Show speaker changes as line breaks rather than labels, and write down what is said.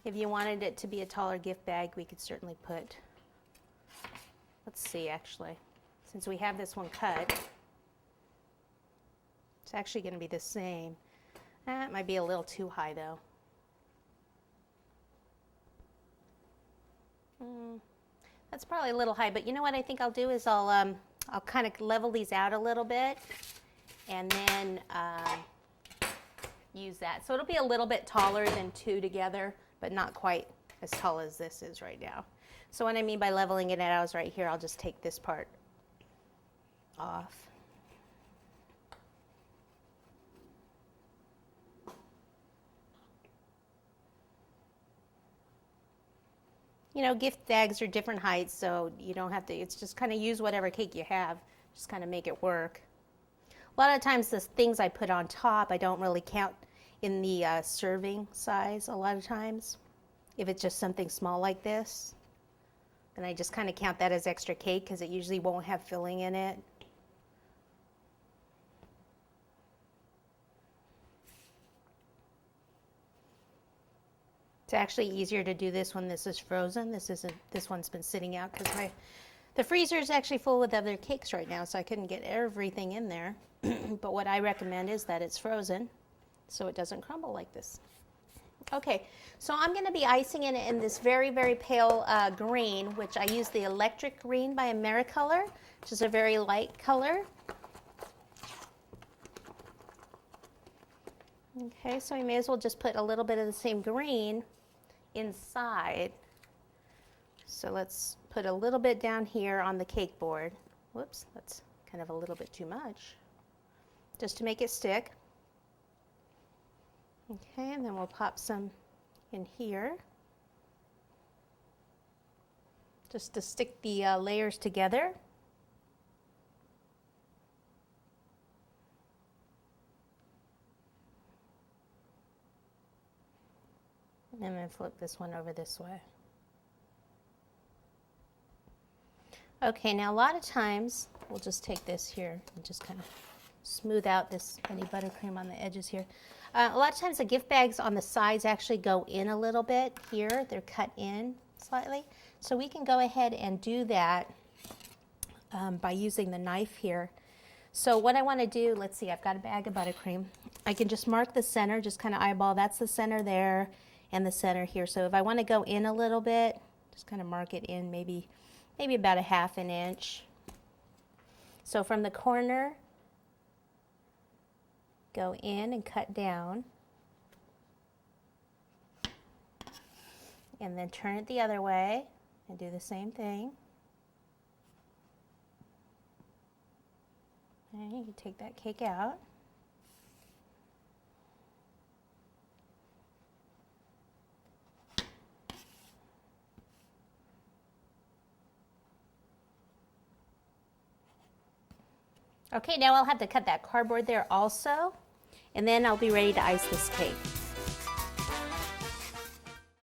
If you wanted it to be a taller gift bag, we could certainly put, let's see actually, since we have this one cut, it's actually going to be the same. That might be a little too high though. That's probably a little high, but you know what I think I'll do is I'll kind of level these out a little bit and then use that. So it'll be a little bit taller than two together, but not quite as tall as this is right now. So what I mean by leveling it out is right here, I'll just take this part off. You know, gift bags are different heights, so you don't have to, it's just kind of use whatever cake you have, just kind of make it work. A lot of times the things I put on top, I don't really count in the serving size a lot of times. If it's just something small like this, then I just kind of count that as extra cake because it usually won't have filling in it. It's actually easier to do this when this is frozen. This one's been sitting out because the freezer is actually full with other cakes right now, so I couldn't get everything in there. But what I recommend is that it's frozen so it doesn't crumble like this. Okay, so I'm going to be icing it in this very, very pale green, which I use the electric green by Americolor, which is a very light color. Okay, so we may as well just put a little bit of the same green inside. So let's put a little bit down here on the cake board. Whoops, that's kind of a little bit too much, just to make it stick. Okay, and then we'll pop some in here, just to stick the layers together. And then flip this one over this way. Okay, now a lot of times we'll just take this here and just kind of smooth out this any buttercream on the edges here. A lot of times the gift bags on the sides actually go in a little bit here. They're cut in slightly. So we can go ahead and do that by using the knife here. So what I want to do, let's see, I've got a bag of buttercream. I can just mark the center, just kind of eyeball, that's the center there and the center here. So if I want to go in a little bit, just kind of mark it in maybe about 1/2 an inch. So from the corner, go in and cut down, and then turn it the other way and do the same thing. And you can take that cake out. Okay, now I'll have to cut that cardboard there also, and then I'll be ready to ice this cake.